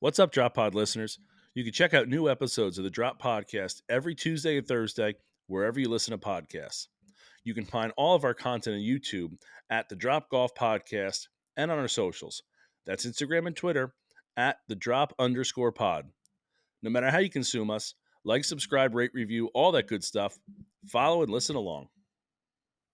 What's up, Drop Pod listeners? You can check out new episodes of the Drop Podcast every Tuesday and Thursday, wherever you listen to podcasts. You can find all of our content on YouTube at the Drop Golf Podcast and on our socials. That's Instagram and Twitter at the Drop_pod. No matter how you consume us, like, subscribe, rate, review, all that good stuff. Follow and listen along.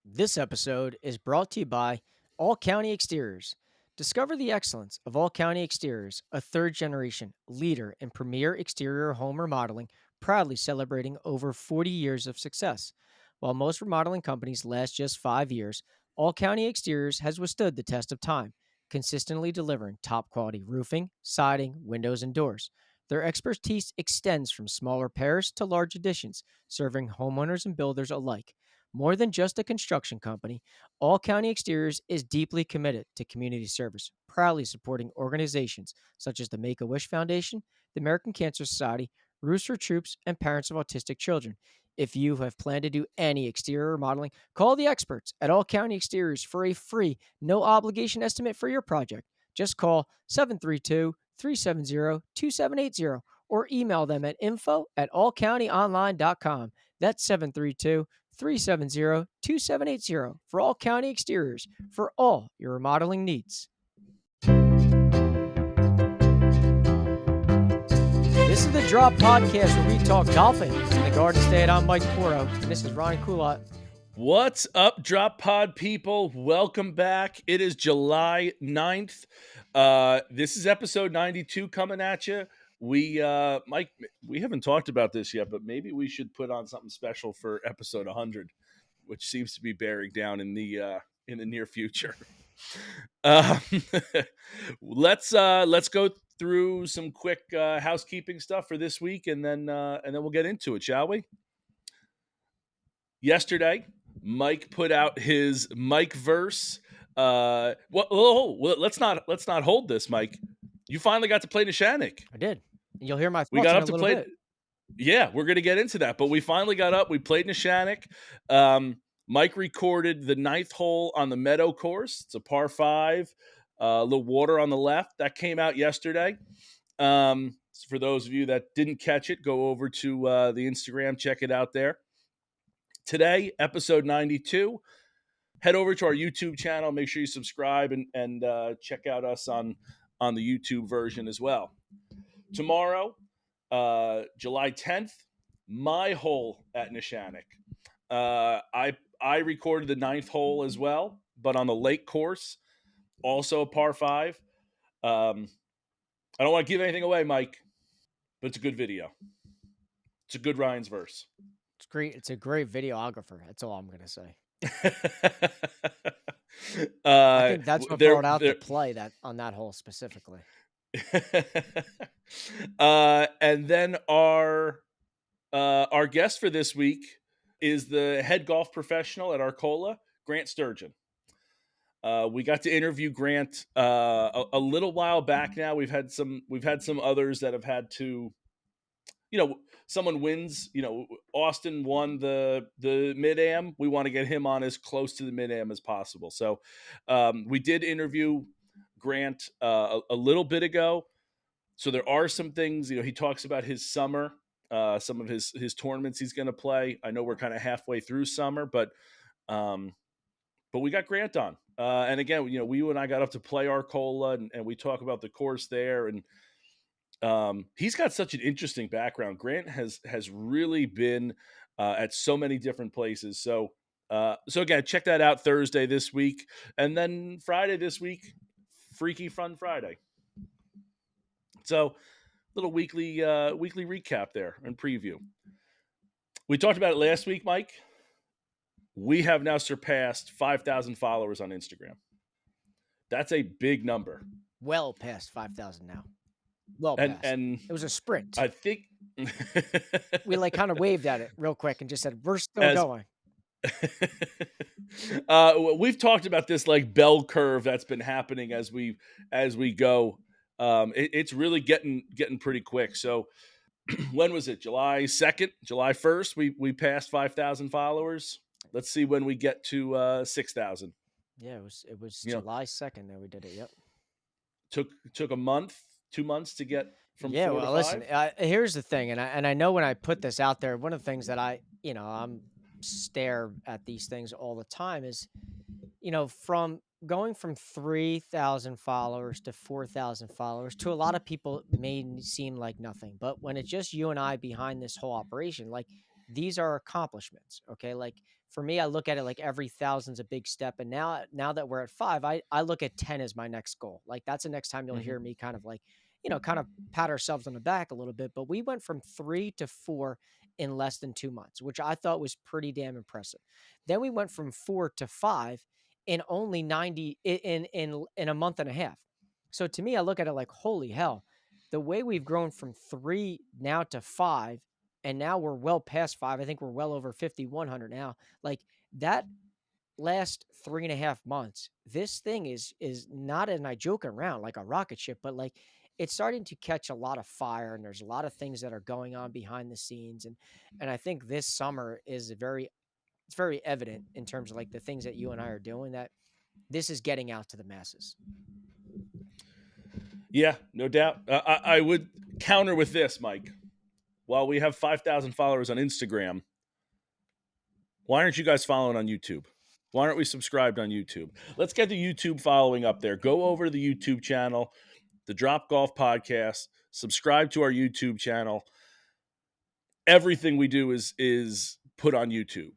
This episode is brought to you by All County Exteriors. Discover the excellence of All County Exteriors, a third-generation leader in premier exterior home remodeling, proudly celebrating over 40 years of success. While most remodeling companies last just 5 years, All County Exteriors has withstood the test of time, consistently delivering top-quality roofing, siding, windows, and doors. Their expertise extends from small repairs to large additions, serving homeowners and builders alike. More than just a construction company, All County Exteriors is deeply committed to community service, proudly supporting organizations such as the Make-A-Wish Foundation, the American Cancer Society, Roofs for Troops, and Parents of Autistic Children. If you have planned to do any exterior remodeling, call the experts at All County Exteriors for a free, no obligation estimate for your project. Just call 732-370-2780 or email them at info@allcountyonline.com. That's 732-370-2780 for All County Exteriors for all your remodeling needs. This is the Drop Podcast where we talk golfing. In the Garden State, I'm Mike Porto, and this is Ronnie Coulott. What's up, Drop Pod people? Welcome back. It is July 9th. This is episode 92 coming at you. Mike, we haven't talked about this yet, but maybe we should put on something special for episode 100, which seems to be bearing down in the near future. Let's go through some quick housekeeping stuff for this week, and then we'll get into it, shall we? Yesterday, Mike put out his Mike verse. Let's not hold this, Mike. You finally got to play Neshanic. I did. You'll hear my thoughts We got in up a to little play. bit. Yeah, we're gonna get into that, but we finally got up. We played Neshanic. Mike recorded the 9th hole on the Meadow course. It's a par 5, a little water on the left. That came out yesterday. So for those of you that didn't catch it, go over to the Instagram, check it out there. Today, episode 92. Head over to our YouTube channel. Make sure you subscribe and check out us on the YouTube version as well. Tomorrow, July 10th, my hole at Neshanic. I recorded the 9th hole as well, but on the lake course, also a par 5. I don't want to give anything away, Mike, but it's a good video. It's a good Ryan's verse. It's great. It's a great videographer. That's all I'm going to say. I think that's what brought out the play that on that hole specifically. And then our guest for this week is the head golf professional at Arcola, Grant Sturgeon. We got to interview Grant a little while back now. We've had some others that have had to, someone wins. Austin won the Mid-Am. We want to get him on as close to the Mid-Am as possible. So we did interview Grant a little bit ago. So there are some things, he talks about his summer, some of his tournaments he's going to play. I know we're kind of halfway through summer, but we got Grant on. And again, you and I got up to play Arcola and we talk about the course there. And he's got such an interesting background. Grant has really been at so many different places. So again, check that out Thursday this week. And then Friday this week, Freaky Fun Friday. So little weekly recap there and preview. We talked about it last week, Mike. We have now surpassed 5,000 followers on Instagram. That's a big number. Well past 5,000 now. Well past. And it was a sprint. I think we kind of waved at it real quick and just said, we're still going. We've talked about this bell curve that's been happening as we go. It's really getting pretty quick. So when was it? July 2nd, July 1st, we passed 5,000 followers. Let's see when we get to 6,000. Yeah, it was July 2nd that we did it. Yep. Took a month 2 months to get from Yeah, four to well, listen, five. here's the thing, and I know when I put this out there, one of the things that I'm stare at these things all the time is, from going from 3,000 followers to 4,000 followers to a lot of people may seem like nothing. But when it's just you and I behind this whole operation, like these are accomplishments. Okay. Like for me, I look at it like every thousand's a big step. And now that we're at five, I look at 10 as my next goal. Like that's the next time you'll Hmm. hear me kind of like, kind of pat ourselves on the back a little bit. But we went from 3 to 4 in less than 2 months, which I thought was pretty damn impressive. Then we went from 4 to 5 in only 90 in a month and a half. So to me, I look at it like, holy hell, the way we've grown from 3 now to 5, and now we're well past 5. I think we're well over 5,100 now. Like that last 3.5 months, this thing is not, and I joke around like a rocket ship, but like it's starting to catch a lot of fire, and there's a lot of things that are going on behind the scenes. And I think this summer is it's very evident in terms of like the things that you and I are doing, that this is getting out to the masses. Yeah, no doubt. I would counter with this, Mike. While we have 5,000 followers on Instagram, why aren't you guys following on YouTube? Why aren't we subscribed on YouTube? Let's get the YouTube following up there. Go over to the YouTube channel, the Drop Golf Podcast, subscribe to our YouTube channel. Everything we do is put on YouTube,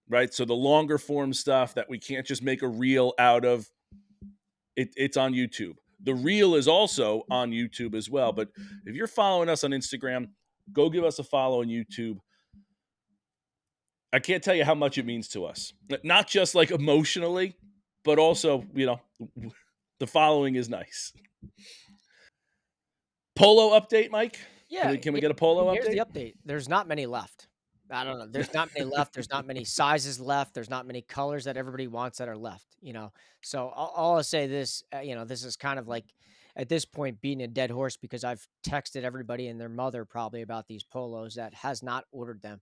right? So the longer form stuff that we can't just make a reel out of, it's on YouTube. The reel is also on YouTube as well. But if you're following us on Instagram, go give us a follow on YouTube. I can't tell you how much it means to us. Not just like emotionally, but also, the following is nice. Polo update, Mike? Can Yeah, we can we yeah. get a polo Here's the update? update. There's not many left. I don't know. There's not many left. There's not many sizes left. There's not many colors that everybody wants that are left. So I'll say this, this is kind of like at this point beating a dead horse, because I've texted everybody and their mother probably about these polos that has not ordered them.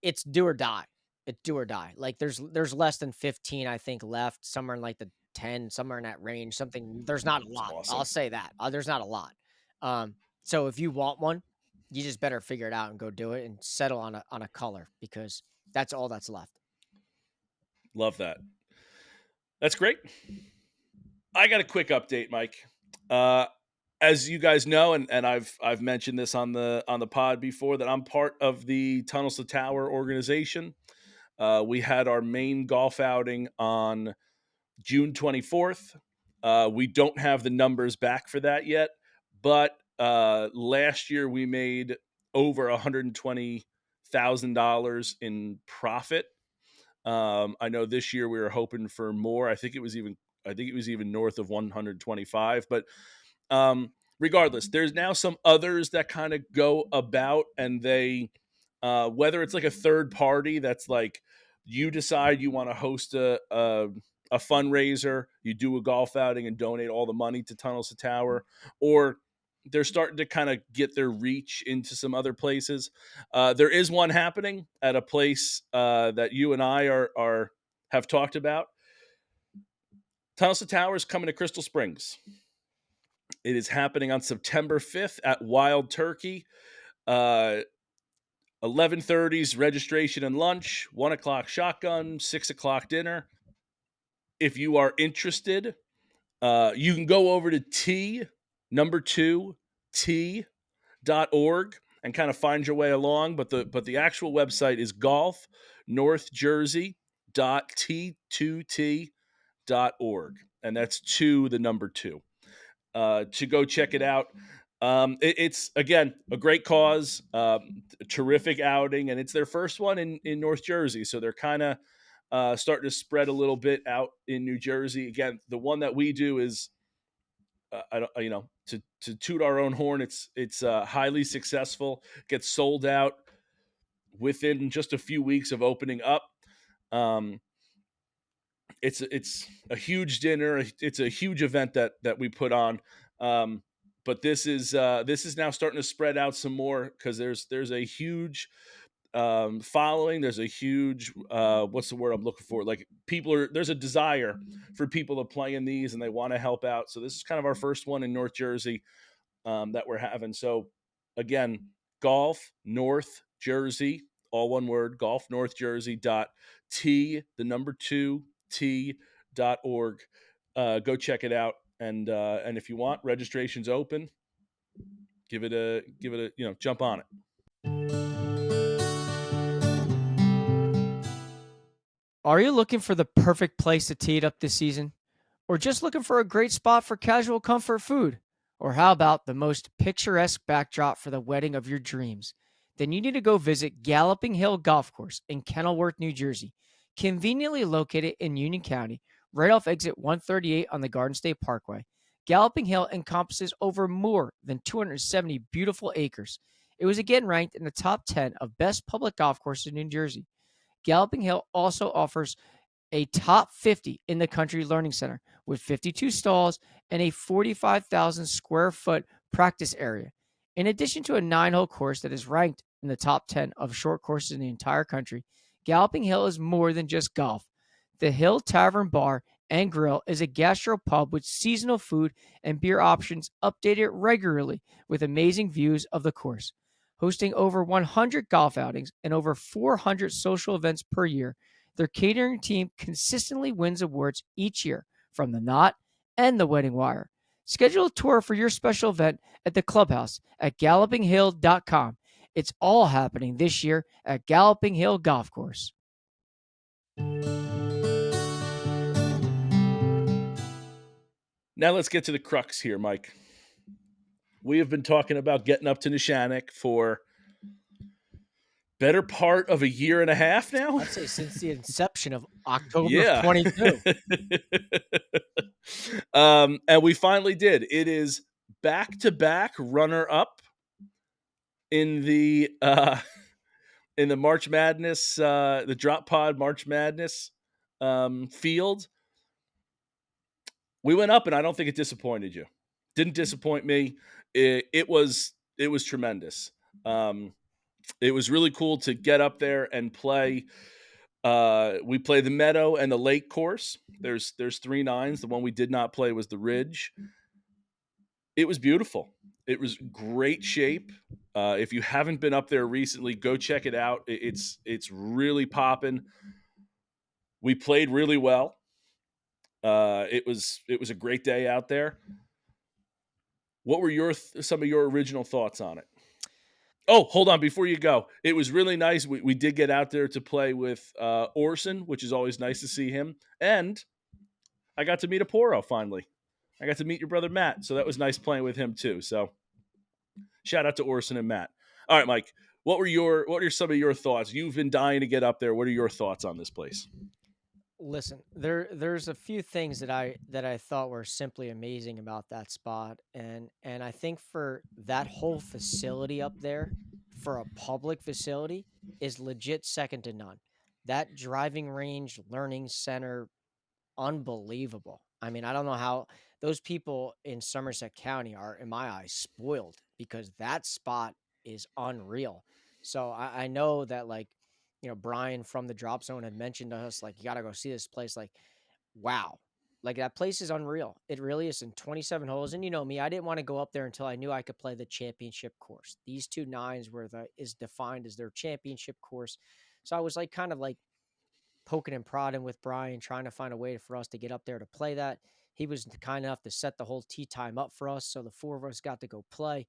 It's do or die. It's do or die. Like there's less than 15, I think, left, somewhere in like the 10, somewhere in that range. Something, there's not a It's lot. I'll awesome. say that. There's not a lot. So if you want one, you just better figure it out and go do it and settle on a color, because that's all that's left. Love that. That's great. I got a quick update, Mike. Uh, as you guys know, and I've mentioned this on the pod before, that I'm part of the Tunnels to Tower organization. We had our main golf outing on June 24th. We don't have the numbers back for that yet, but last year we made over $120,000 in profit. I know this year we were hoping for more. I think it was even north of 125. But regardless, there's now some others that kind of go about, and they whether it's like a third party that's like, you decide you want to host a fundraiser, you do a golf outing and donate all the money to Tunnels to Tower, or they're starting to kind of get their reach into some other places. There is one happening at a place that you and I are have talked about. Tunnels to Tower is coming to Crystal Springs. It is happening on September 5th at Wild Turkey. 11:30's registration and lunch, 1 o'clock shotgun, 6 o'clock dinner. If you are interested, you can go over to T.org and kind of find your way along. But the actual website is golfnorthjersey.t2t.org, and that's the number two. To go check it out. It's again a great cause, a terrific outing, and it's their first one in North Jersey, so they're kind of starting to spread a little bit out in New Jersey. Again, the one that we do is, I don't, to toot our own horn, it's highly successful. Gets sold out within just a few weeks of opening up. Um, it's a huge dinner. It's a huge event that we put on. But this is now starting to spread out some more, because there's a huge following. There's a huge what's the word I'm looking for? Like, there's a desire for people to play in these, and they want to help out. So this is kind of our first one in North Jersey. that we're having. So again, Golf North Jersey, all one word, Golf North Jersey the number two T.org. Go check it out, and if you want, registration's open. Give it a jump on it. Are you looking for the perfect place to tee it up this season? Or just looking for a great spot for casual comfort food? Or how about the most picturesque backdrop for the wedding of your dreams? Then you need to go visit Galloping Hill Golf Course in Kenilworth, New Jersey. Conveniently located in Union County, right off exit 138 on the Garden State Parkway, Galloping Hill encompasses over more than 270 beautiful acres. It was again ranked in the top 10 of best public golf courses in New Jersey. Galloping Hill also offers a top 50 in the country learning center with 52 stalls and a 45,000 square foot practice area. In addition to a 9-hole course that is ranked in the top 10 of short courses in the entire country, Galloping Hill is more than just golf. The Hill Tavern Bar and Grill is a gastro pub with seasonal food and beer options updated regularly with amazing views of the course. Hosting over 100 golf outings and over 400 social events per year, their catering team consistently wins awards each year from the Knot and the Wedding Wire. Schedule a tour for your special event at the clubhouse at gallopinghill.com. It's all happening this year at Galloping Hill Golf Course. Now let's get to the crux here, Mike. We have been talking about getting up to Neshanic for better part of a year and a half now. I'd say since the inception of October of Yeah. 22. And we finally did. It is back-to-back runner-up in the March Madness, the Drop Pod March Madness field. We went up, and I don't think it disappointed you. Didn't disappoint me. It was tremendous. It was really cool to get up there and play. We play the Meadow and the Lake course. There's 3 nines. The one we did not play was the Ridge. It was beautiful. It was great shape. If you haven't been up there recently, go check it out. It's really popping. We played really well. It was a great day out there. What were some of your original thoughts on it? Oh, hold on. Before you go, it was really nice. We did get out there to play with Orson, which is always nice to see him. And I got to meet Aporo finally. I got to meet your brother Matt. So that was nice playing with him too. So shout out to Orson and Matt. All right, Mike. What are some of your thoughts? You've been dying to get up there. What are your thoughts on this place? Listen, there's a few things that I thought were simply amazing about that spot, and I think for that whole facility up there, for a public facility, is legit second to none. That driving range, learning center, unbelievable. I mean, I don't know how those people in Somerset County are, in my eyes, spoiled because that spot is unreal. So I know that, like, Brian from the Drop Zone had mentioned to us, like, you got to go see this place. Like, wow. Like, that place is unreal. It really is, in 27 holes. And you know me, I didn't want to go up there until I knew I could play the championship course. These 2 nines is defined as their championship course. So I was like, kind of like poking and prodding with Brian, trying to find a way for us to get up there to play that. He was kind enough to set the whole tee time up for us. So the 4 of us got to go play.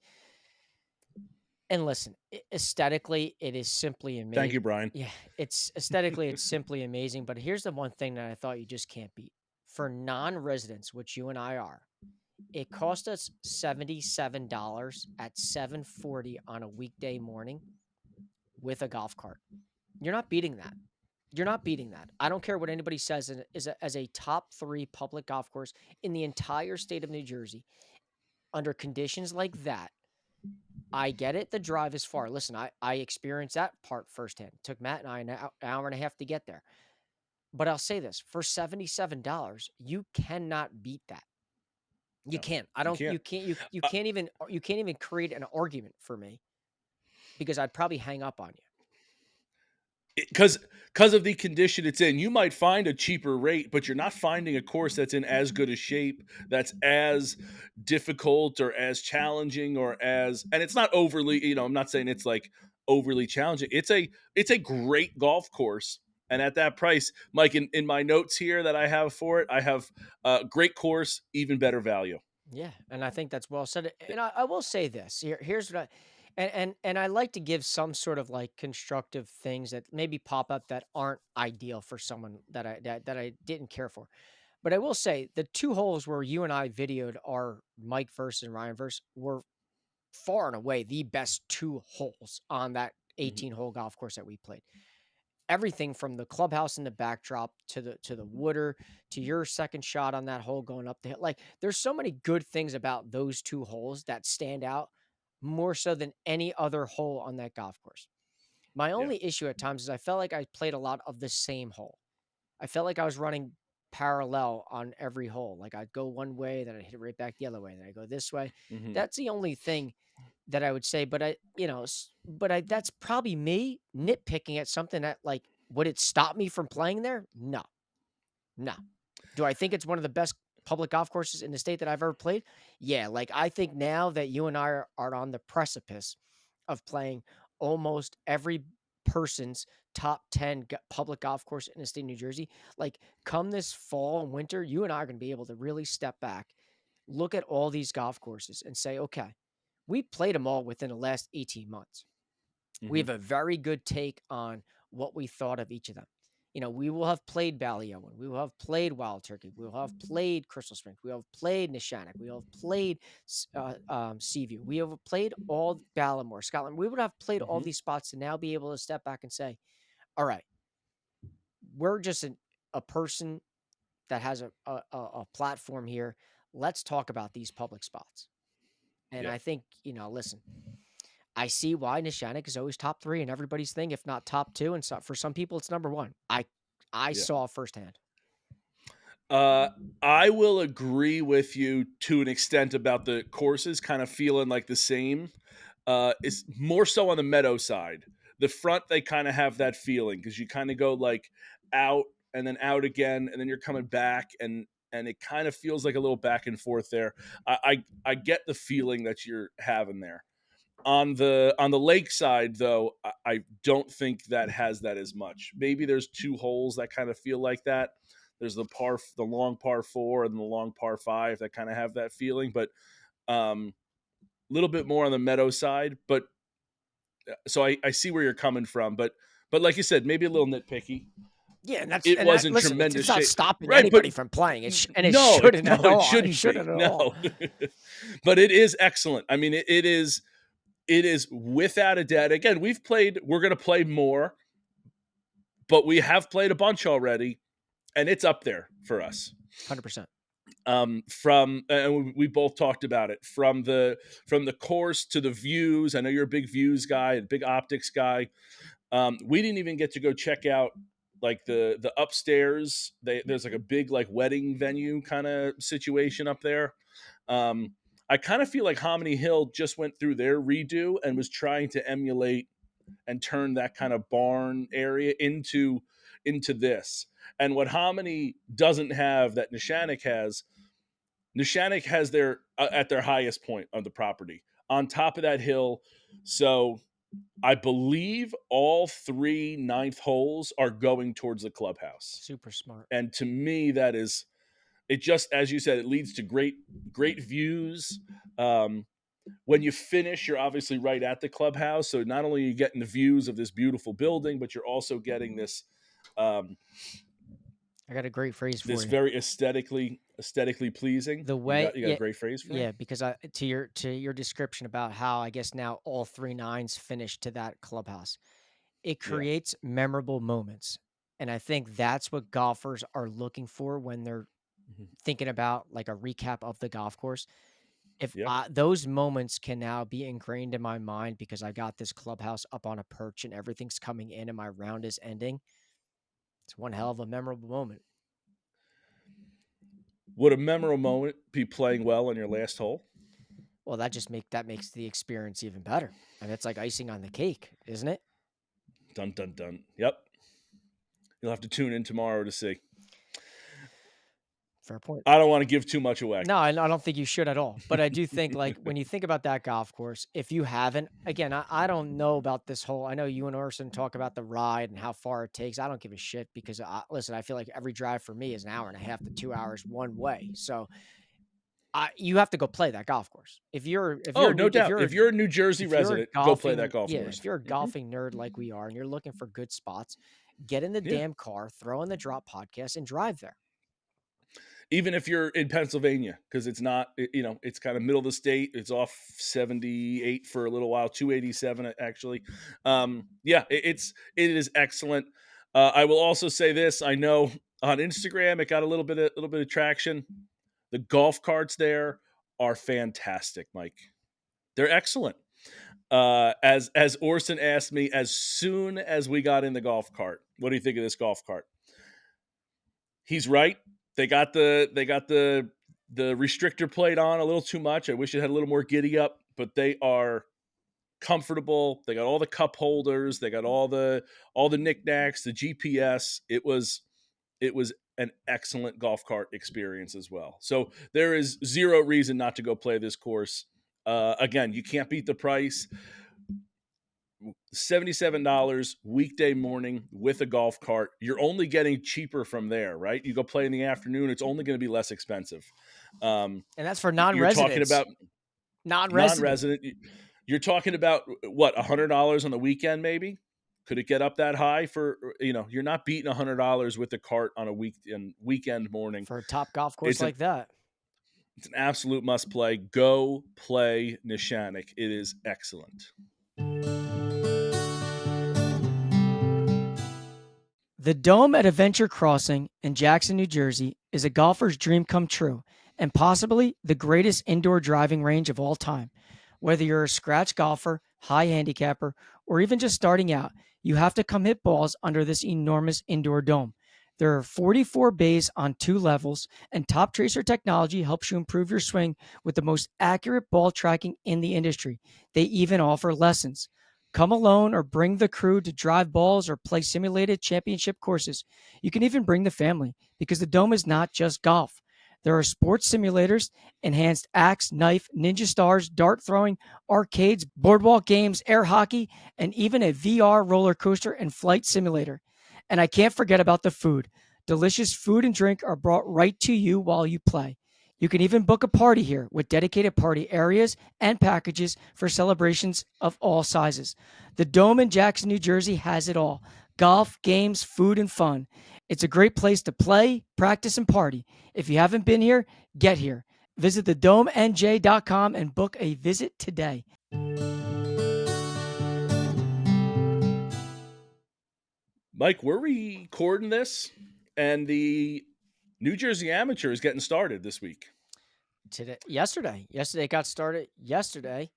And listen, aesthetically, it is simply amazing. Thank you, Brian. Yeah, it's aesthetically, it's simply amazing. But here's the one thing that I thought you just can't beat. For non-residents, which you and I are, it cost us $77 at 7:40 on a weekday morning with a golf cart. You're not beating that. You're not beating that. I don't care what anybody says as a top 3 public golf course in the entire state of New Jersey. Under conditions like that, I get it. The drive is far. Listen, I experienced that part firsthand. It took Matt and I an hour and a half to get there. But I'll say this, for $77, you cannot beat that. You No, can't. You can't even create an argument for me because I'd probably hang up on you. because of the condition it's in. You might find a cheaper rate, but you're not finding a course that's in as good a shape, that's as difficult or as challenging or as, and it's not overly, I'm not saying it's like overly challenging. It's a great golf course. And at that price, Mike, in my notes here that I have for it, I have great course, even better value. Yeah, and I think that's well said. And I will say this. Here's what I and I like to give some sort of like constructive things that maybe pop up that aren't ideal for someone that I didn't care for. But I will say the two holes where you and I videoed our Mike versus and Ryan versus were far and away the best two holes on that Mhm. 18 hole golf course that we played. Everything from the clubhouse in the backdrop to the wooder to your second shot on that hole going up the hill. Like there's so many good things about those two holes that stand out more so than any other hole on that golf course. My Yeah. only issue at times is I felt like I played a lot of the same hole. I felt like I was running parallel on every hole. Like I'd go one way, then I'd hit it right back the other way, then I go this way. Hmm. That's the only thing that I would say, but that's probably me nitpicking at something that like, would it stop me from playing there? No, no. Do I think it's one of the best public golf courses in the state that I've ever played? Yeah. Like I think now that you and I are on the precipice of playing almost every person's top 10 public golf course in the state of New Jersey, like come this fall and winter, you and I are going to be able to really step back, look at all these golf courses and say, okay, we played them all within the last 18 months. We Hmm. have a very good take on what we thought of each of them. We will have played Ballyowen. We will have played Wild Turkey. We will have played Crystal Springs. We will have played Neshanic. We will have played Seaview. We have played all Ballamore, Scotland. We would have played all Hmm. these spots to now be able to step back and say, all right, we're just a person that has a platform here. Let's talk about these public spots. And Yeah. I think, listen, I see why Neshanic is always top 3 in everybody's thing, if not top 2, and so for some people, it's number 1. I Yeah. saw firsthand. Uh, I will agree with you to an extent about the courses kind of feeling like the same. It's more so on the meadow side. The front, they kind of have that feeling because you kind of go like out and then out again, and then you're coming back, and it kind of feels like a little back and forth there. I get the feeling that you're having there. On the lake side, though, I don't think that has that as much. Maybe there's two holes that kind of feel like that. There's the long par four and the long par five that kind of have that feeling, but a little bit more on the meadow side. But so I see where you're coming from, but like you said, maybe a little nitpicky. Yeah, It wasn't listen, it's tremendous not shape, stopping right? But anybody from playing, and it no, shouldn't no, at it all. It shouldn't shouldn't be. at No, all. but it is excellent. I mean, it is without a doubt. Again, we're going to play more, but we have played a bunch already, and it's up there for us. 100%. From and we both talked about it, from the course to the views. I know you're a big views guy, a big optics guy. We didn't even get to go check out like the upstairs. There's like a big like wedding venue kind of situation up there. I kind of feel like Hominy Hill just went through their redo and was trying to emulate and turn that kind of barn area into this. And what Hominy doesn't have that Neshanic has their at their highest point of the property on top of that hill. So I believe all three ninth holes are going towards the clubhouse. Super smart. And to me, that is it. Just as you said, it leads to great views. Um, when you finish, you're obviously right at the clubhouse. So not only are you getting the views of this beautiful building, but you're also getting um, I got a great phrase for this you. very aesthetically pleasing. The You way got yeah, a great phrase for me? yeah, because I to your description about how I guess now all 3 nines finished to that clubhouse. It Yeah. creates memorable moments, and I think that's what golfers are looking for when they're Mhm. thinking about, like, a recap of the golf course. If Yeah. those moments can now be ingrained in my mind because I got this clubhouse up on a perch and everything's coming in and my round is ending, it's one hell of a memorable moment. Would a memorable moment be playing well on your last hole? Well, that makes the experience even better. I mean, it's like icing on the cake, isn't it? Dun dun dun. Yep. You'll have to tune in tomorrow to see. Fair point. I don't want to give too much away. No, I don't think you should at all. But I do think, like, when you think about that golf course, if you haven't, again, I don't know about this whole. I know you and Orson talk about the ride and how far it takes. I don't give a shit because, listen, I feel like every drive for me is an hour and a half to 2 hours one way. So you have to go play that golf course. Oh, no doubt. If you're a New Jersey if you're a resident, go play that golfing, golf yeah, course. if you're a golfing nerd like we are, and you're looking for good spots, get in the Yeah. damn car, throw in the Drop podcast, and drive there. Even if you're in Pennsylvania, because it's not, it's kind of middle of the state. It's off 78 for a little while, 287 actually. Yeah, it is excellent. I will also say this: I know on Instagram it got a little bit of traction. The golf carts there are fantastic, Mike. They're excellent. As Orson asked me, as soon as we got in the golf cart, what do you think of this golf cart? He's right. They got the restrictor plate on a little too much. I wish it had a little more giddy up, but they are comfortable. They got all the cup holders. They got all the knickknacks, the GPS. It was an excellent golf cart experience as well. So there is zero reason not to go play this course. Again, you can't beat the price. $77 weekday morning with a golf cart. You're only getting cheaper from there, right? You go play in the afternoon, it's only going to be less expensive. And that's for You're talking non-residents. about Non-resident. non-resident. You're talking about what, $100 on the weekend, maybe? Could it get up that high for, you're not beating $100 with the cart on a weekend morning. For a top golf course like that. It's an absolute must play. Go play Neshanic. It is excellent. The Dome at Adventure Crossing in Jackson, New Jersey is a golfer's dream come true and possibly the greatest indoor driving range of all time. Whether you're a scratch golfer, high handicapper, or even just starting out, you have to come hit balls under this enormous indoor dome. There are 44 bays on 2 levels, and Top Tracer technology helps you improve your swing with the most accurate ball tracking in the industry. They even offer lessons. Come alone or bring the crew to drive balls or play simulated championship courses. You can even bring the family because the Dome is not just golf. There are sports simulators, enhanced axe, knife, ninja stars, dart throwing, arcades, boardwalk games, air hockey, and even a VR roller coaster and flight simulator. And I can't forget about the food. Delicious food and drink are brought right to you while you play. You can even book a party here with dedicated party areas and packages for celebrations of all sizes. The Dome in Jackson, New Jersey has it all: golf, games, food, and fun. It's a great place to play, practice, and party. If you haven't been here, get here. Visit thedomenj.com and book a visit today. Mike, we're recording this, and the New Jersey Amateur is getting started this week. Yesterday it got started yesterday.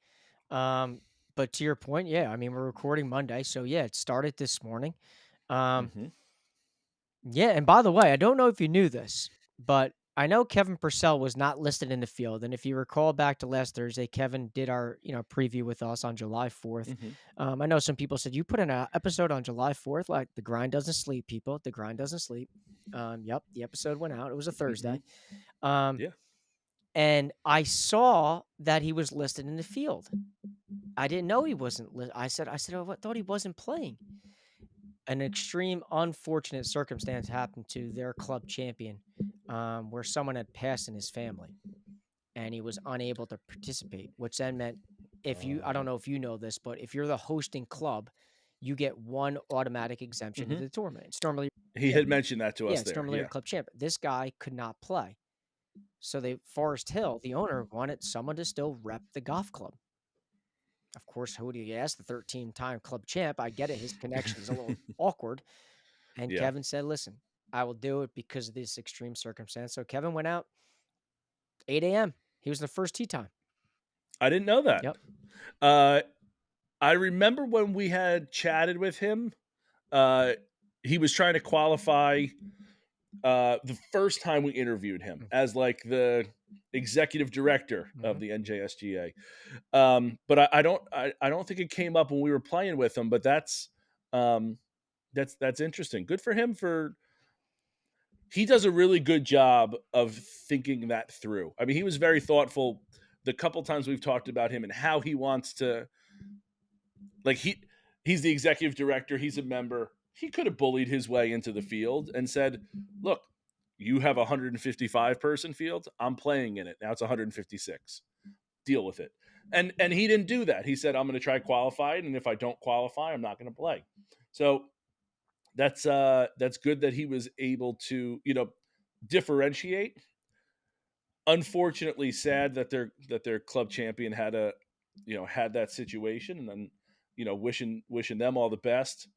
But to your point, yeah, I mean, we're recording Monday, so yeah, it started this morning. Yeah, and by the way, I don't know if you knew this, but I know Kevin Purcell was not listed in the field. And if you recall back to last Thursday, Kevin did our preview with us on July 4th. I know some people said, you put in an episode on July 4th, like the grind doesn't sleep, people. The grind doesn't sleep. Yep, the episode went out. It was a Thursday. Yeah. And I saw that he was listed in the field. I didn't know he wasn't. I said, I thought he wasn't playing. An extreme unfortunate circumstance happened to their club champion, where someone had passed in his family, and he was unable to participate. Which then meant, I don't know if you know this, but if you're the hosting club, you get one automatic exemption to the tournament. It's normally he had mentioned that to us. It's normally a club champ. This guy could not play. So Forest Hill, the owner, wanted someone to still rep the golf club. Of course, who do you ask? The 13-time club champ. I get it. His connection is a little awkward. And Kevin said, listen, I will do it because of this extreme circumstance. So Kevin went out 8 a.m. He was the first tee time. I didn't know that. Yep. I remember when we had chatted with him, he was trying to qualify the first time we interviewed him as like the executive director of the NJSGA. But I don't think it came up when we were playing with him, but that's That's interesting. Good for him for he does a really good job of thinking that through. I mean, he was very thoughtful the couple times we've talked about him and how he wants to like he's the executive director, he's a member. He could have bullied his way into the field and said, "Look, you have a 155 person field. I'm playing in it. Now it's 156. Deal with it." And he didn't do that. He said, "I'm going to try qualify it, and if I don't qualify, I'm not going to play." So that's good that he was able to, differentiate. Unfortunately, sad that their club champion had that situation, and then wishing them all the best.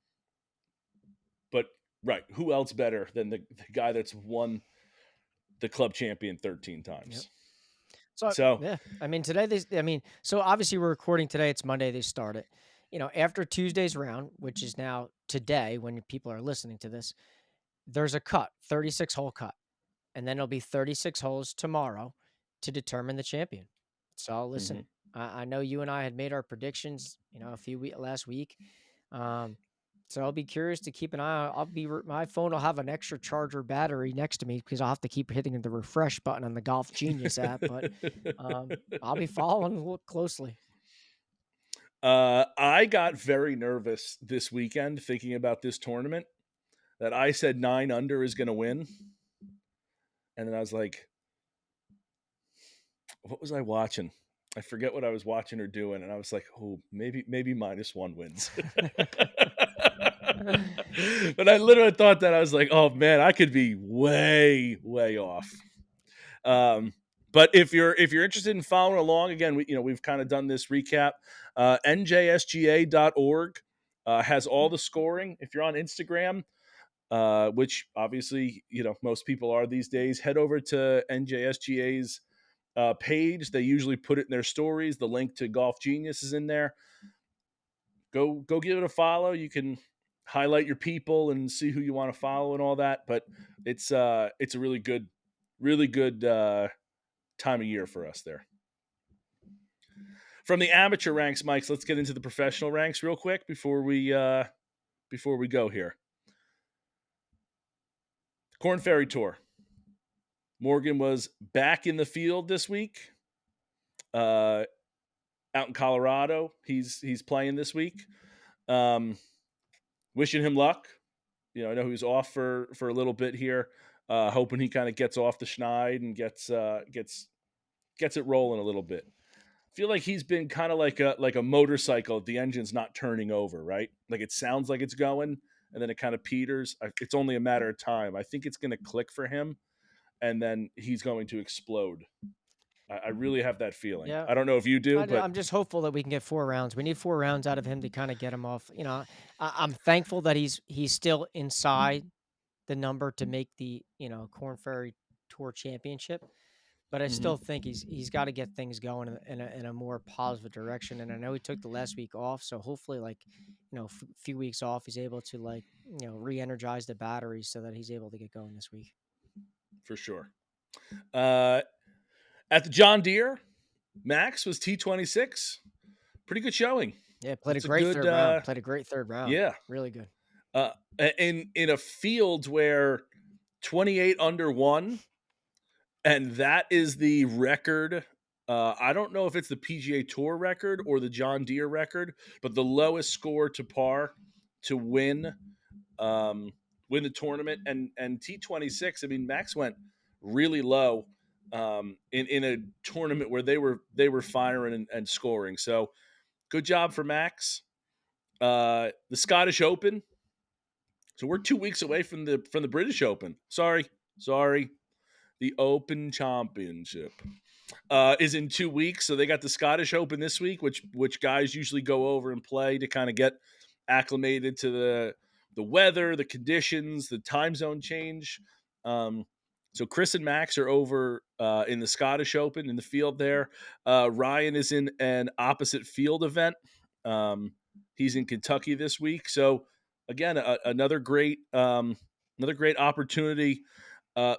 But right, who else better than the guy that's won the club champion 13 Yep. times? So So, yeah, I mean today so obviously we're recording today. It's Monday. They started. After Tuesday's round, which is now today when people are listening to this, there's a cut, 36 hole cut, and then it'll be 36 holes tomorrow to determine the champion. So listen, mhm. I know you and I had made our predictions, last week. Um, so I'll be curious to keep an eye on. My phone will have an extra charger battery next to me because I'll have to keep hitting the refresh button on the Golf Genius app. But I'll be following look closely. I got very nervous this weekend thinking about this tournament that I said 9 under is going to win. And then I was like, what was I watching? I forget what I was watching or doing. And I was like, oh, maybe -1 wins. But I literally thought that I was like, oh man, I could be way, way off. Um, but if you're interested in following along, again, we've kind of done this recap. NJSGA.org has all the scoring. If you're on Instagram, which obviously most people are these days, head over to NJSGA's page. They usually put it in their stories. The link to Golf Genius is in there. Go give it a follow. You can highlight your people and see who you want to follow and all that. But it's a really good time of year for us there. From the amateur ranks, Mike, let's get into the professional ranks real quick before we go here. Korn Ferry Tour. Morgan was back in the field this week. Out in Colorado, he's playing this week. Wishing him luck. I know he was off for a little bit here. Hoping he kind of gets off the schneid and gets it rolling a little bit. Feel like he's been kind of like a motorcycle. The engine's not turning over, right? Like it sounds like it's going, and then it kind of peters. It's only a matter of time. I think it's going to click for him, and then he's going to explode. I really have that feeling. Yeah, I don't know if you do, but I'm just hopeful that we can get 4 rounds. We need 4 rounds out of him to kind of get him off. I'm thankful that he's still inside the number to make the Korn Ferry Tour Championship. But I still think he's got to get things going in a more positive direction. And I know he took the last week off, so hopefully, few weeks off, he's able to re-energize the batteries so that he's able to get going this week. For sure. At the John Deere, Max was T26. Pretty good showing. Yeah, played That's a great third round. Played a great third round. Yeah, really good. In a field where 28 under won, and that is the record. I don't know if it's the PGA Tour record or the John Deere record, but the lowest score to par to win the tournament. And T26. I mean, Max went really low in a tournament where they were firing and scoring. So good job for Max. The Scottish Open. So we're 2 weeks away from the British Open. Sorry. The Open Championship is in 2 weeks. So they got the Scottish Open this week, which guys usually go over and play to kind of get acclimated to the weather, the conditions, the time zone change. So Chris and Max are over in the Scottish Open in the field there. Ryan is in an opposite field event. He's in Kentucky this week. So again, another great opportunity.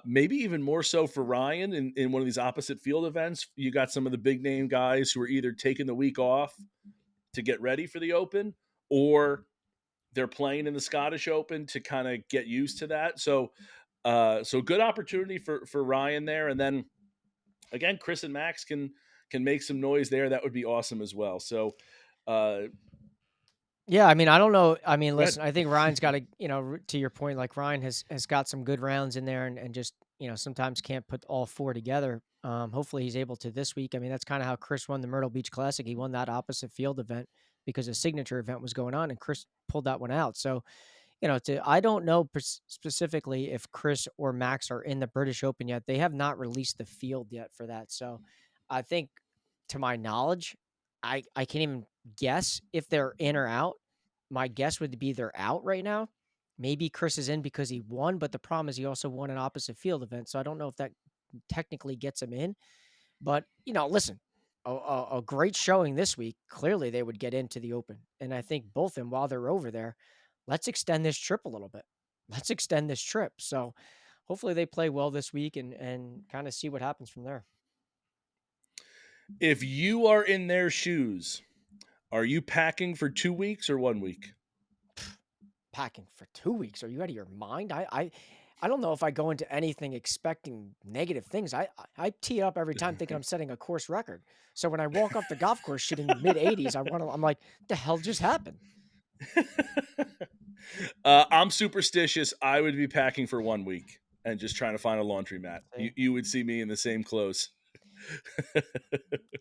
Maybe even more so for Ryan in one of these opposite field events. You got some of the big name guys who are either taking the week off to get ready for the Open, or they're playing in the Scottish Open to kind of get used to that. So so good opportunity for Ryan there. And then again, Chris and Max can make some noise there. That would be awesome as well. So uh Yeah, I mean, I don't know. I mean, good. listen, I think Ryan's got to, to your point, like Ryan has got some good rounds in there, and just sometimes can't put all four together. Hopefully he's able to this week. I mean, that's kind of how Chris won the Myrtle Beach Classic. He won that opposite field event because a signature event was going on, and Chris pulled that one out. So I don't know specifically if Chris or Max are in the British Open yet. They have not released the field yet for that. So I think, to my knowledge, I can't even guess if they're in or out. My guess would be they're out right now. Maybe Chris is in because he won, but the problem is he also won an opposite field event. So I don't know if that technically gets him in. But listen, a great showing this week. Clearly, they would get into the Open, and I think both of them, while they're over there, let's extend this trip a little bit. Let's extend this trip. So hopefully they play well this week and kind of see what happens from there. If you are in their shoes, are you packing for 2 weeks or 1 week? Packing for 2 weeks? Are you out of your mind? I don't know if I go into anything expecting negative things. I tee up every time thinking I'm setting a course record. So when I walk off the golf course shooting mid 80s, I'm like, the hell just happened? I'm superstitious. I would be packing for 1 week and just trying to find a laundromat. See? You would see me in the same clothes.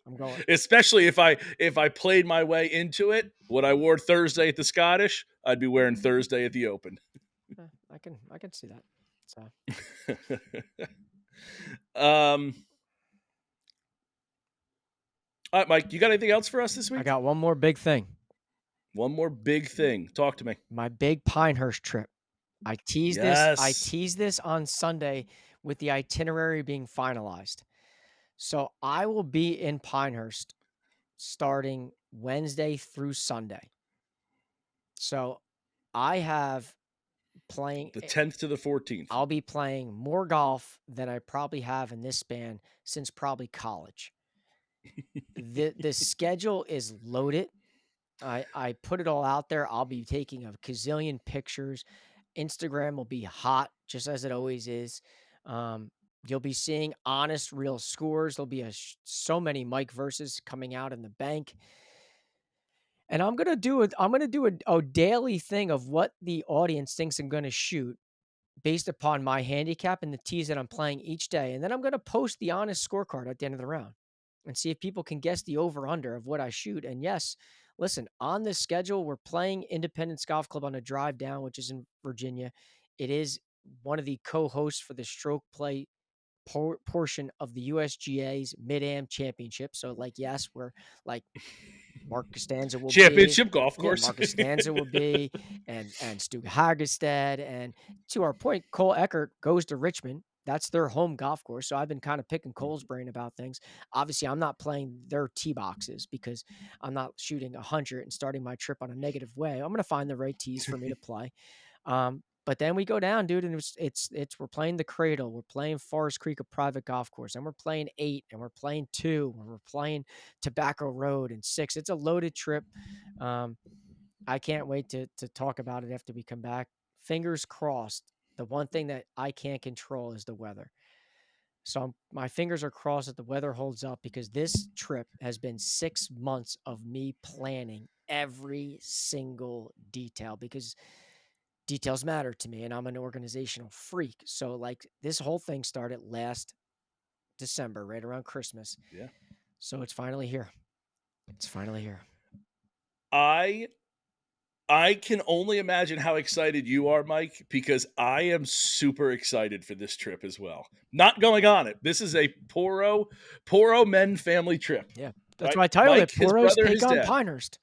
I'm going. Especially if I played my way into it, what I wore Thursday at the Scottish, I'd be wearing Thursday at the Open. I can see that. So All right, Mike, you got anything else for us this I week? got one more big thing. One more big thing. Talk to me. My big Pinehurst trip. I Yes. teased this on Sunday with the itinerary being finalized. So I will be in Pinehurst starting Wednesday through Sunday. So I have playing The 10th to the 14th. I'll be playing more golf than I probably have in this span since probably college. The schedule is loaded. I put it all out there. I'll be taking a gazillion pictures. Instagram will be hot, just as it always is. You'll be seeing honest, real scores. There'll be so many Mike verses coming out in the bank, and I'm gonna do a daily thing of what the audience thinks I'm gonna shoot based upon my handicap and the tees that I'm playing each day, and then I'm gonna post the honest scorecard at the end of the round and see if people can guess the over under of what I shoot. And yes, listen, on this schedule, we're playing Independence Golf Club on a drive down, which is in Virginia. It is one of the co-hosts for the stroke play portion of the USGA's Mid-Am Championship. So, like, yes, we're like Mark Costanza will be. Championship golf Yeah, course. Marcus Stanza will be, and Stu Hagestad, and to our point, Cole Eckert goes to Richmond. That's their home golf course. So I've been kind of picking Cole's brain about things. Obviously, I'm not playing their tee boxes because I'm not shooting 100 and starting my trip on a negative way. I'm going to find the right tees for me to play. But then we go down, dude, and it's we're playing the Cradle, we're playing Forest Creek, a private golf course, and we're playing 8, and we're playing 2, and we're playing Tobacco Road and 6. It's a loaded trip. I can't wait to talk about it after we come back. Fingers crossed. The one thing that I can't control is the weather. So my fingers are crossed that the weather holds up, because this trip has been 6 months of me planning every single detail, because details matter to me and I'm an organizational freak. So like this whole thing started last December, right around Christmas. Yeah. So it's finally here. It's finally here. I can only imagine how excited you are, Mike, because I am super excited for this trip as well. Not going on it. This is a Poro men family trip. Yeah. That's Right? why I titled Mike, it his Poros brother, Take his on dad. Pinehurst.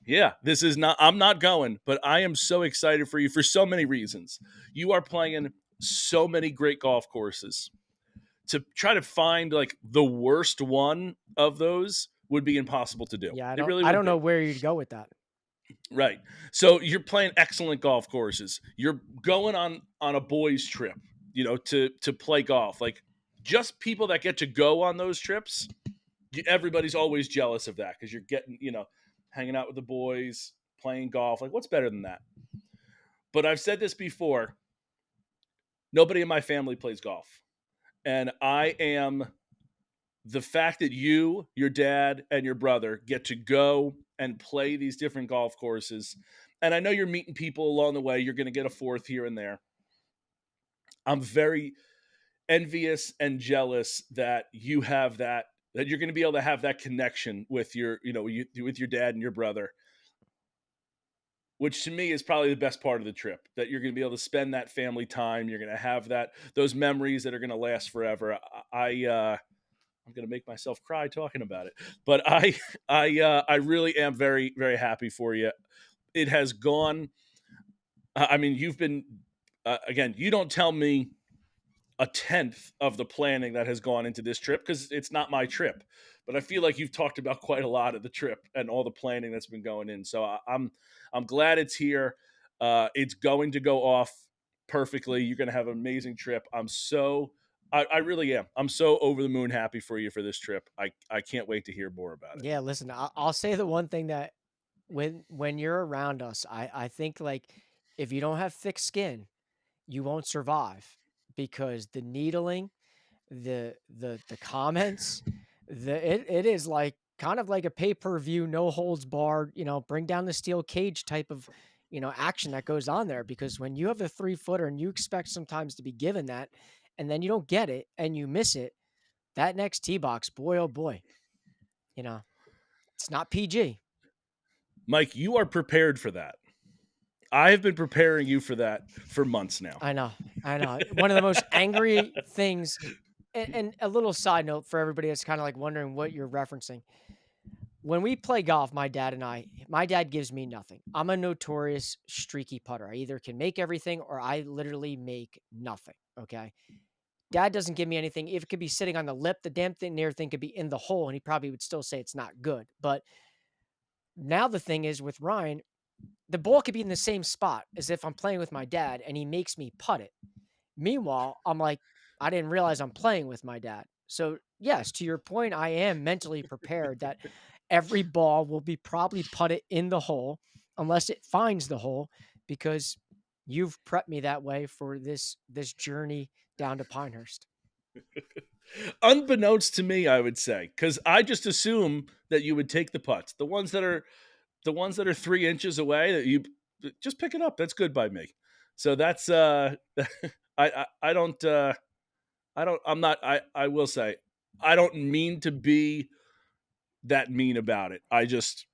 Yeah, this is not, I'm not going, but I am so excited for you for so many reasons. You are playing so many great golf courses. To try to find like the worst one of those would be impossible to do. Yeah, It really I would don't know be. where you'd go with that. Right. So you're playing excellent golf courses. You're going on a boys trip, to play golf. Like just people that get to go on those trips, everybody's always jealous of that because you're getting, hanging out with the boys, playing golf. Like what's better than that? But I've said this before, nobody in my family plays golf. And I am the fact that you, your dad, and your brother get to go and play these different golf courses. And I know you're meeting people along the way. You're going to get a fourth here and there. I'm very envious and jealous that you have that you're going to be able to have that connection with with your dad and your brother, which to me is probably the best part of the trip, that you're going to be able to spend that family time. You're going to have those memories that are going to last forever. I'm going to make myself cry talking about it, but I really am very, very happy for you. It has gone. I mean, you've been, again, you don't tell me a tenth of the planning that has gone into this trip because it's not my trip. But I feel like you've talked about quite a lot of the trip and all the planning that's been going in. So I'm glad it's here. It's going to go off perfectly. You're going to have an amazing trip. I really am. I'm so over the moon happy for you for this trip. I can't wait to hear more about it. Yeah, listen, I'll say the one thing that when you're around us, I think like if you don't have thick skin, you won't survive because the needling, the comments, it is like kind of like a pay-per-view, no holds barred, bring down the steel cage type of, action that goes on there. Because when you have a 3-footer and you expect sometimes to be given that, and then you don't get it and you miss it, that next tee box, boy, oh boy, you know, it's not PG. Mike, you are prepared for that. I have been preparing you for that for months now. I know. I know. One of the most angry things, and a little side note for everybody that's kind of like wondering what you're referencing. When we play golf, my dad gives me nothing. I'm a notorious streaky putter. I either can make everything or I literally make nothing. Okay. Dad doesn't give me anything. If it could be sitting on the lip, the damn thing near thing could be in the hole, and he probably would still say it's not good. But now the thing is with Ryan, the ball could be in the same spot as if I'm playing with my dad and he makes me putt it. Meanwhile, I'm like, I didn't realize I'm playing with my dad. So, yes, to your point, I am mentally prepared that every ball will be probably putted in the hole unless it finds the hole because you've prepped me that way for this journey down to Pinehurst. Unbeknownst to me, I would say, because I just assume that you would take the putts, the ones that are 3 inches away. That you just pick it up. That's good by me. So that's I don't I'm not I will say I don't mean to be that mean about it. I'm just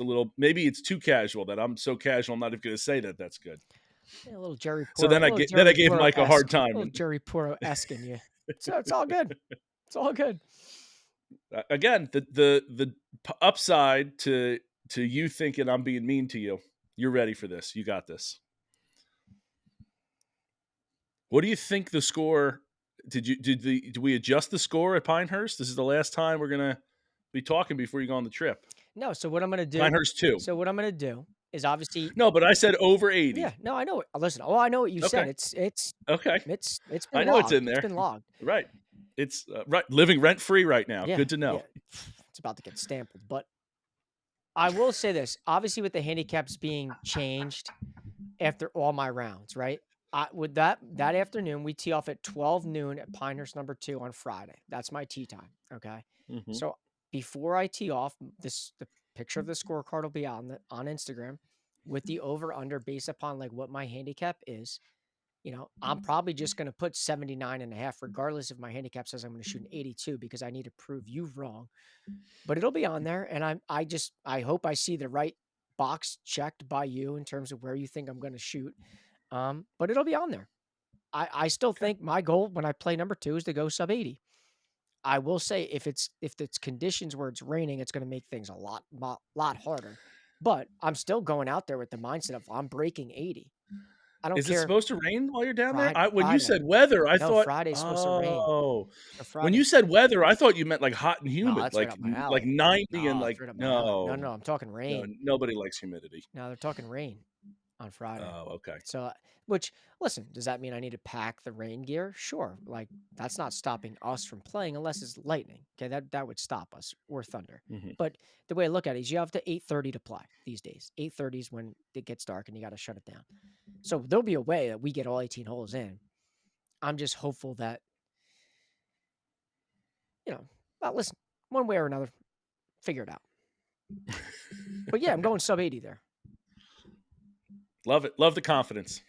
a little, maybe it's too casual that I'm so casual. I'm not even going to say that that's good. Yeah, a little Jerry So Poro, a little then I Jerry gave Mike a hard Poro-esque, a time. little And Jerry Poro-esque in you. So it's all good. It's all good. again, the upside to you thinking I'm being mean to you, you're ready for this. You got this. What do you think the score? Did we adjust the score at Pinehurst? This is the last time we're gonna be talking before you go on the trip. No, so what I'm gonna do Pinehurst 2. so what I'm gonna do is obviously No, but I said over yeah, 80. no, I know it. Listen, I know what you said. Okay. It's Okay. it's been I know it's logged. in It's there. been logged. Right. It's right, living rent free right now. Yeah, Good to know. yeah. It's about to get stamped. But I will say this, obviously with the handicaps being changed after all my rounds, right? With that afternoon, we tee off at 12 noon at Pinehurst number 2 on Friday. That's my tee time. Okay. Hmm. So before I tee off, the picture of the scorecard will be on Instagram with the over under based upon like what my handicap is. I'm probably just going to put 79.5, regardless if my handicap says I'm going to shoot an 82 because I need to prove you wrong. But it'll be on there. And I hope I see the right box checked by you in terms of where you think I'm going to shoot. But it'll be on there. I still Okay. think my goal when I play number 2 is to go sub 80. I will say if it's conditions where it's raining, it's going to make things a lot harder. But I'm still going out there with the mindset of I'm breaking 80. I don't Is it care. supposed to rain while you're down there? When you Friday. said weather, I No, thought, Friday's supposed to rain. oh, No, when you Friday. said weather, I thought you meant like hot and No, humid, that's right like up my like alley. 90 and No, like that's right up my alley. No, no, no, I'm talking no, rain. nobody likes humidity. No, they're talking rain. on Friday. Oh, okay. So, which, listen, does that mean I need to pack the rain gear? Sure. Like, that's not stopping us from playing unless it's lightning. Okay, that would stop us, or thunder. Mhm. But the way I look at it is you have to 8:30 to play these days. 8:30 is when it gets dark and you got to shut it down. So there'll be a way that we get all 18 holes in. I'm just hopeful that, well, listen, one way or another, figure it out. But yeah, I'm going sub 80 there. Love it. Love the confidence.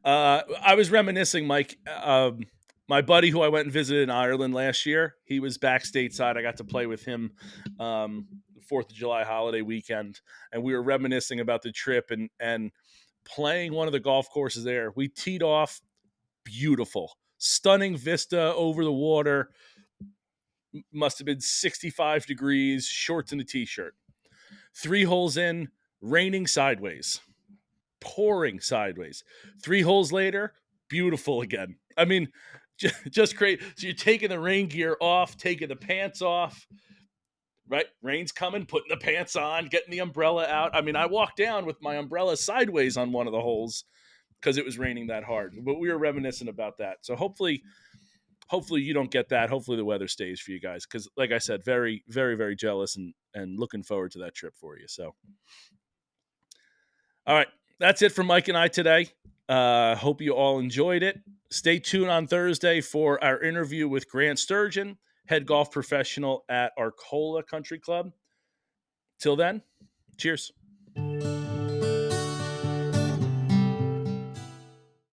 I was reminiscing, Mike. My buddy who I went and visited in Ireland last year, he was back stateside. I got to play with him 4th of July holiday weekend, and we were reminiscing about the trip and playing one of the golf courses there. We teed off beautiful, stunning vista over the water. Must have been 65 degrees, shorts and a t-shirt. 3 holes in, raining sideways, pouring sideways. 3 holes later, beautiful again. I mean, just great. So you're taking the rain gear off, taking the pants off, right? Rain's coming, putting the pants on, getting the umbrella out. I mean, I walked down with my umbrella sideways on one of the holes because it was raining that hard. But we were reminiscent about that. So hopefully you don't get that. Hopefully the weather stays for you guys because, like I said, very, very, very jealous and looking forward to that trip for you. So, all right, that's it for Mike and I today. Hope you all enjoyed it. Stay tuned on Thursday for our interview with Grant Sturgeon, head golf professional at Arcola Country Club. Till then, cheers.